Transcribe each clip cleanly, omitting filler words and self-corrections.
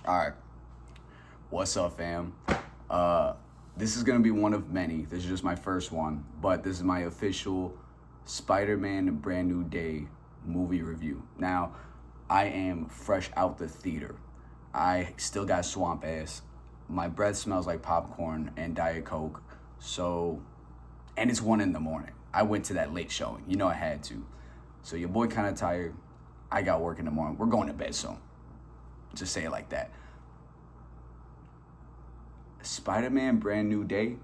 All right, what's up, fam? Uh, this is gonna be one of many. This is just my first one, but this is my official Spider-Man Brand New Day movie review. Now, I am fresh out the theater. I still got swamp ass. My breath smells like popcorn and Diet Coke. So, and it's 1 in the morning. I went to that late showing. You know I had to. So your boy kind of tired. I got work in the morning. We're going to bed soon. Just say it like that. Spider-Man Brand New Day,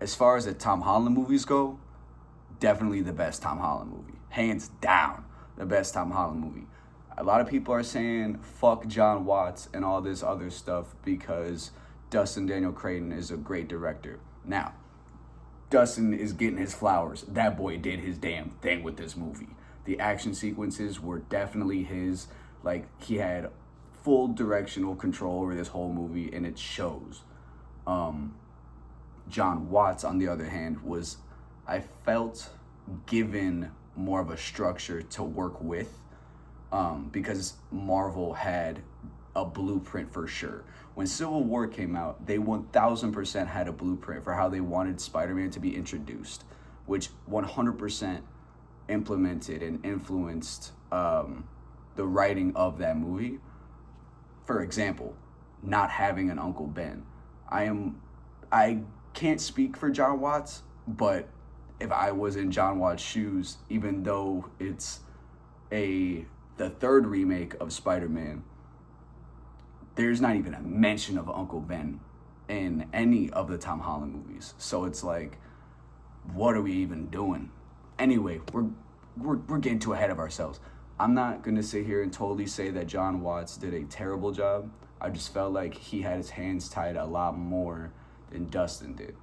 as far as the Tom Holland movies go, definitely the best Tom Holland movie. Hands down, the best Tom Holland movie. A lot of people are saying fuck John Watts and all this other stuff because Dustin Daniel Creighton is a great director. Now, Dustin is getting his flowers. That boy did his damn thing with this movie. The action sequences were definitely his. Like, he had full directional control over this whole movie, and it shows. John Watts, on the other hand, was, I felt, given more of a structure to work with, because Marvel had a blueprint for sure. When Civil War came out, they 1000% had a blueprint for how they wanted Spider-Man to be introduced, which 100% implemented and influenced the writing of that movie. For example, not having an Uncle Ben. I can't speak for John Watts, but if I was in John Watts' shoes, even though it's the third remake of Spider-Man, there's not even a mention of Uncle Ben in any of the Tom Holland movies. So it's like, what are we even doing? Anyway, we're getting too ahead of ourselves. I'm not gonna sit here and totally say that John Watts did a terrible job. I just felt like he had his hands tied a lot more than Dustin did.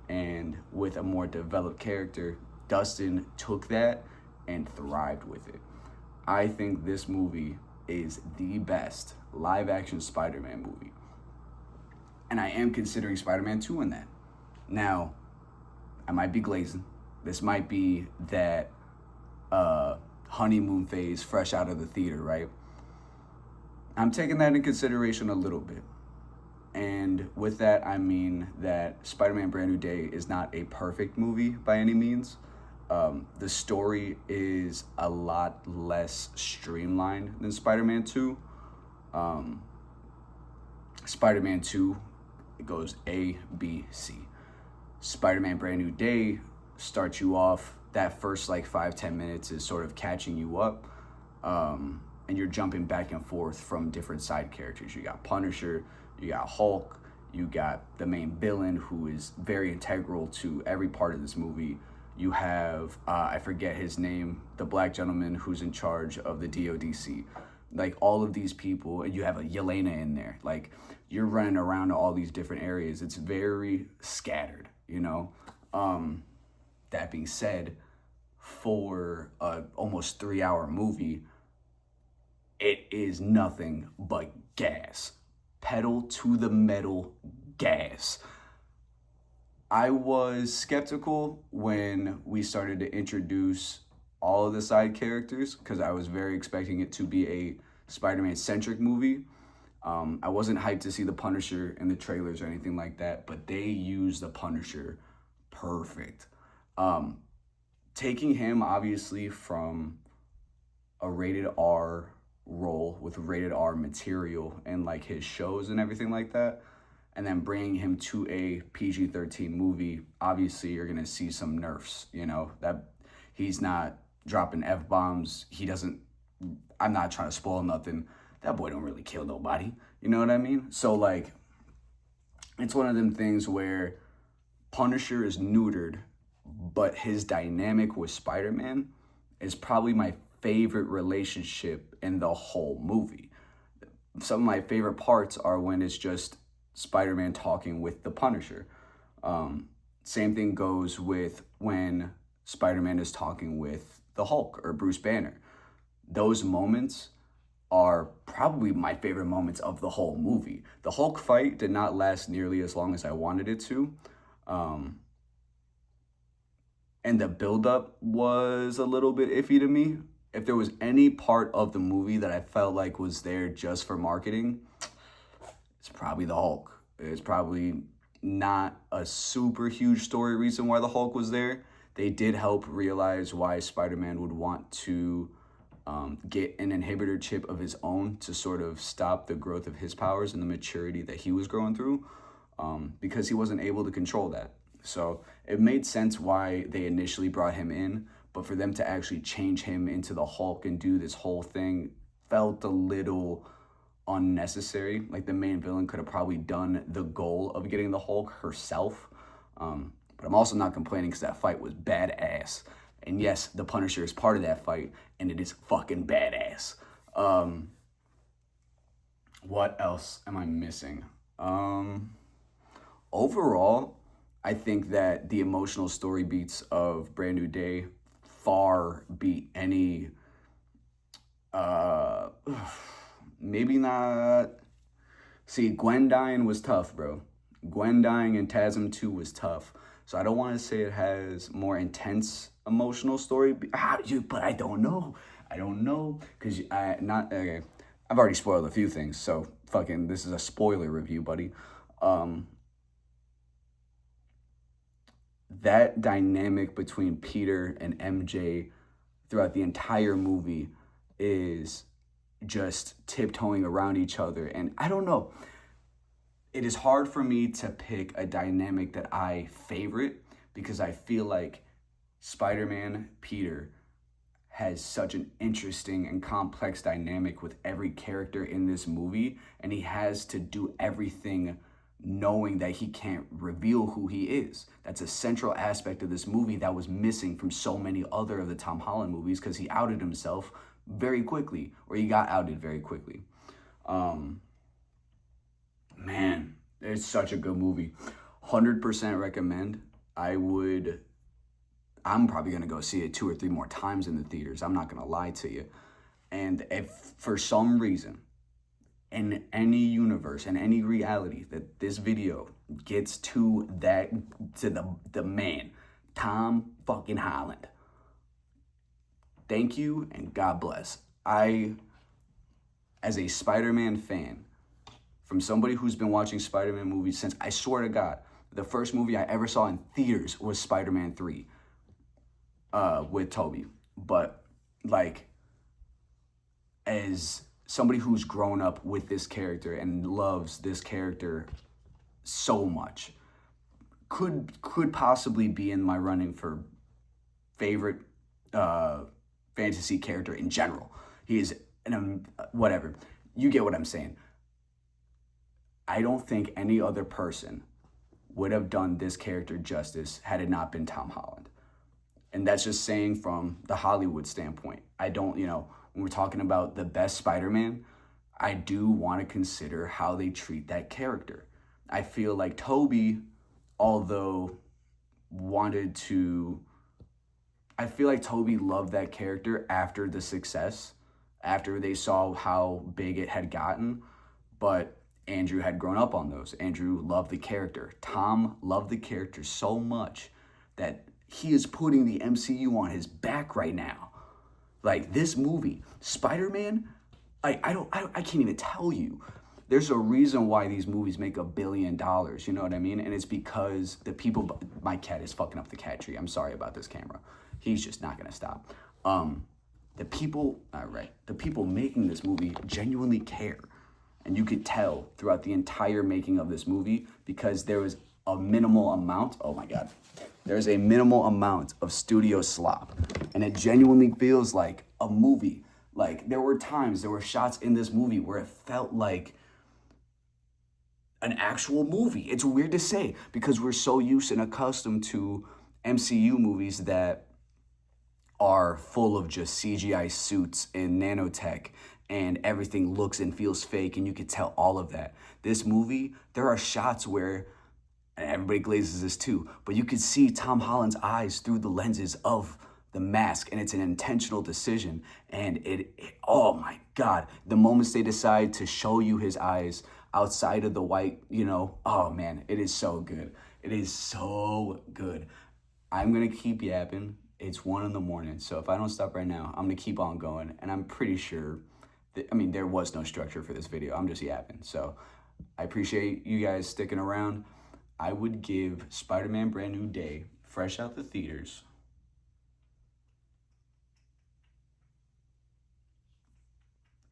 And with a more developed character, Dustin took that and thrived with it. I think this movie is the best live action Spider-Man movie. And I am considering Spider-Man 2 in that. Now, I might be glazing. This might be that honeymoon phase fresh out of the theater, right? I'm taking that into consideration a little bit. And with that, I mean that Spider-Man Brand New Day is not a perfect movie by any means. The story is a lot less streamlined than Spider-Man 2. Spider-Man 2, it goes A, B, C. Spider-Man Brand New Day starts you off. That first like 5-10 minutes is sort of catching you up. And you're jumping back and forth from different side characters. You got Punisher, you got Hulk, you got the main villain who is very integral to every part of this movie. You have, I forget his name, the black gentleman who's in charge of the DODC. Like, all of these people, and you have a Yelena in there. Like, you're running around to all these different areas. It's very scattered, you know? That being said, for a almost 3-hour movie, it is nothing but gas. Pedal to the metal gas. I was skeptical when we started to introduce all of the side characters because I was very expecting it to be a Spider-Man centric movie. I wasn't hyped to see the Punisher in the trailers or anything like that, but they used the Punisher perfect. Taking him obviously from a rated R role with rated R material and like his shows and everything like that, and then bringing him to a PG-13 movie, obviously you're gonna see some nerfs. You know that he's not dropping F-bombs. He doesn't. I'm not trying to spoil nothing. That boy don't really kill nobody. You know what I mean? So like, it's one of them things where Punisher is neutered, but his dynamic with Spider-Man is probably my favorite relationship in the whole movie. Some of my favorite parts are when it's just Spider-Man talking with the Punisher. Same thing goes with when Spider-Man is talking with the Hulk or Bruce Banner. Those moments are probably my favorite moments of the whole movie. The Hulk fight did not last nearly as long as I wanted it to. And the buildup was a little bit iffy to me. if there was any part of the movie that I felt like was there just for marketing, it's probably the Hulk. It's probably not a super huge story reason why the Hulk was there. They did help realize why Spider-Man would want to get an inhibitor chip of his own to sort of stop the growth of his powers and the maturity that he was growing through, because he wasn't able to control that. So it made sense why they initially brought him in, but for them to actually change him into the Hulk and do this whole thing felt a little unnecessary. Like the main villain could have probably done the goal of getting the Hulk herself. But I'm also not complaining because that fight was badass. And yes, the Punisher is part of that fight, and it is fucking badass. What else am I missing? Overall, I think that the emotional story beats of Brand New Day far beat any, maybe not. See, Gwen dying was tough, bro. Gwen dying in TASM 2 was tough. So I don't want to say it has more intense emotional story, but I don't know. I don't know because okay. I've already spoiled a few things, so fucking this is a spoiler review, buddy. That dynamic between Peter and MJ throughout the entire movie is just tiptoeing around each other, and I don't know. It is hard for me to pick a dynamic that I favorite because I feel like Spider-Man Peter has such an interesting and complex dynamic with every character in this movie, and he has to do everything knowing that he can't reveal who he is. That's a central aspect of this movie that was missing from so many other of the Tom Holland movies because he outed himself very quickly, or he got outed very quickly. Man, it's such a good movie. 100% recommend. I'm probably going to go see it 2 or 3 more times in the theaters. I'm not going to lie to you. And if for some reason, in any universe, in any reality, that this video gets to the man, Tom fucking Holland, thank you and God bless. As a Spider-Man fan, from somebody who's been watching Spider-Man movies since, I swear to God, the first movie I ever saw in theaters was Spider-Man 3 with Tobey. But, like, as somebody who's grown up with this character and loves this character so much, could possibly be in my running for favorite fantasy character in general. He is, whatever. You get what I'm saying. I don't think any other person would have done this character justice had it not been Tom Holland. And that's just saying from the Hollywood standpoint. I don't, when we're talking about the best Spider-Man, I do want to consider how they treat that character. I feel like Tobey, although I feel like Tobey loved that character after the success, after they saw how big it had gotten, but Andrew had grown up on those. Andrew loved the character. Tom loved the character so much that he is putting the MCU on his back right now. Like this movie, Spider-Man, I can't even tell you. There's a reason why these movies make $1 billion, you know what I mean? And it's because the people, my cat is fucking up the cat tree. I'm sorry about this camera. He's just not gonna stop. The people making this movie genuinely care. And you could tell throughout the entire making of this movie because there was a minimal amount, there's a minimal amount of studio slop. And it genuinely feels like a movie. Like there were shots in this movie where it felt like an actual movie. It's weird to say because we're so used and accustomed to MCU movies that are full of just CGI suits and nanotech and everything looks and feels fake, and you could tell all of that. This movie, there are shots where, and everybody glazes this too, but you could see Tom Holland's eyes through the lenses of the mask, and it's an intentional decision. And it oh my God, the moments they decide to show you his eyes outside of the white, oh man, it is so good. It is so good. I'm gonna keep yapping. It's 1 in the morning. So if I don't stop right now, I'm going to keep on going. And I'm pretty sure that, there was no structure for this video. I'm just yapping. So I appreciate you guys sticking around. I would give Spider-Man Brand New Day, fresh out the theaters,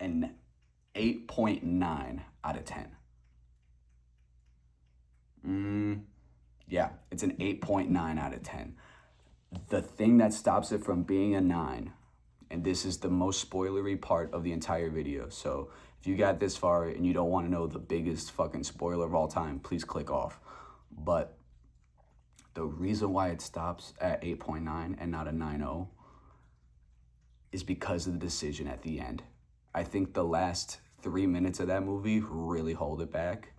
an 8.9 out of 10. Yeah, it's an 8.9 out of 10. The thing that stops it from being a 9, and this is the most spoilery part of the entire video, so if you got this far and you don't want to know the biggest fucking spoiler of all time, please click off. But the reason why it stops at 8.9 and not a 9.0 is because of the decision at the end. I think the last 3 minutes of that movie really hold it back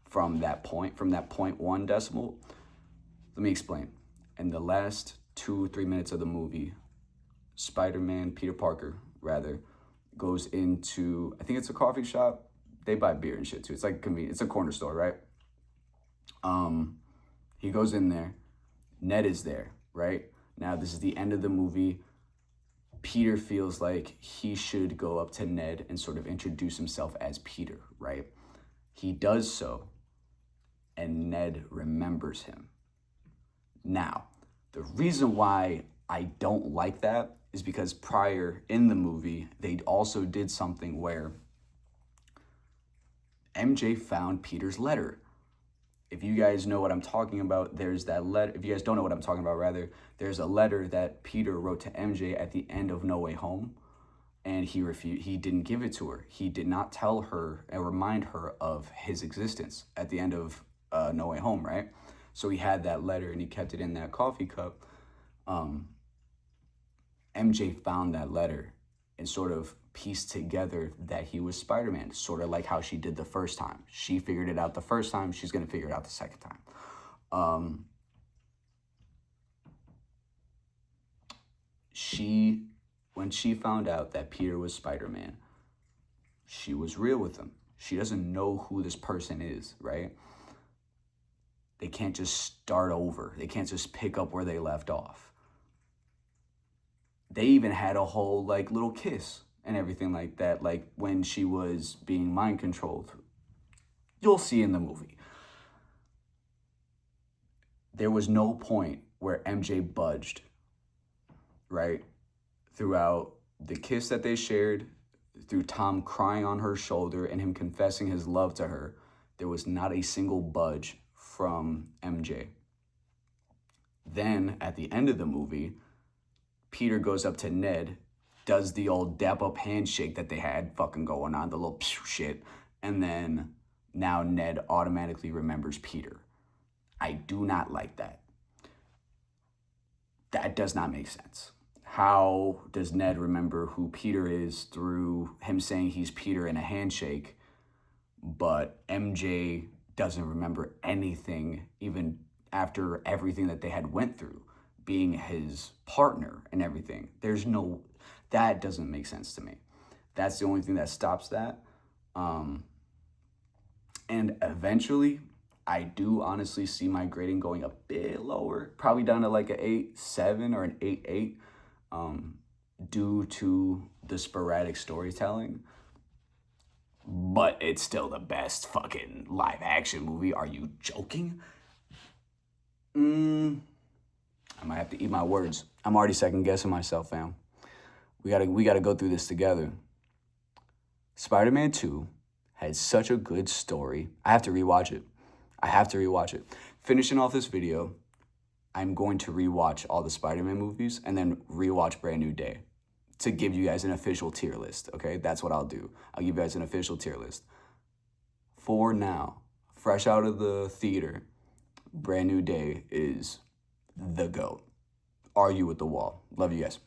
from that point, from that 0.1 decimal. Let me explain. In the last 2-3 minutes of the movie, Spider-Man, Peter Parker, rather, goes into, I think it's a coffee shop. They buy beer and shit too. It's like convenient. It's a corner store, right? He goes in there. Ned is there, right? Now, this is the end of the movie. Peter feels like he should go up to Ned and sort of introduce himself as Peter, right? He does so, and Ned remembers him. Now, the reason why I don't like that is because prior in the movie, they also did something where MJ found Peter's letter. If you guys know what I'm talking about, there's that letter. If you guys don't know what I'm talking about, rather, there's a letter that Peter wrote to MJ at the end of No Way Home, and he didn't give it to her. He did not tell her and remind her of his existence at the end of No Way Home, right? So he had that letter and he kept it in that coffee cup. MJ found that letter and sort of pieced together that he was Spider-Man, sort of like how she did the first time. She figured it out the first time, she's gonna figure it out the second time. When she found out that Peter was Spider-Man, she was real with him. She doesn't know who this person is, right? They can't just start over. They can't just pick up where they left off. They even had a whole like little kiss and everything like that, like when she was being mind controlled. You'll see in the movie. There was no point where MJ budged, right? Throughout the kiss that they shared, through Tom crying on her shoulder and him confessing his love to her, there was not a single budge from MJ. Then at the end of the movie, Peter goes up to Ned, does the old dap up handshake that they had fucking going on, the little shit, and then now Ned automatically remembers Peter. I do not like that. That does not make sense. How does Ned remember who Peter is through him saying he's Peter in a handshake, but MJ doesn't remember anything even after everything that they had went through, being his partner and everything? That doesn't make sense to me. That's the only thing that stops that. And eventually, I do honestly see my grading going a bit lower, probably down to like an 8.7 or an 8.8, due to the sporadic storytelling. But it's still the best fucking live action movie. Are you joking? I might have to eat my words. I'm already second guessing myself, fam. We gotta go through this together. Spider-Man 2 had such a good story. I have to rewatch it. Finishing off this video, I'm going to rewatch all the Spider-Man movies and then rewatch Brand New Day to give you guys an official tier list, okay? That's what I'll do. I'll give you guys an official tier list. For now, fresh out of the theater, Brand New Day is the GOAT. Argue with the wall. Love you guys.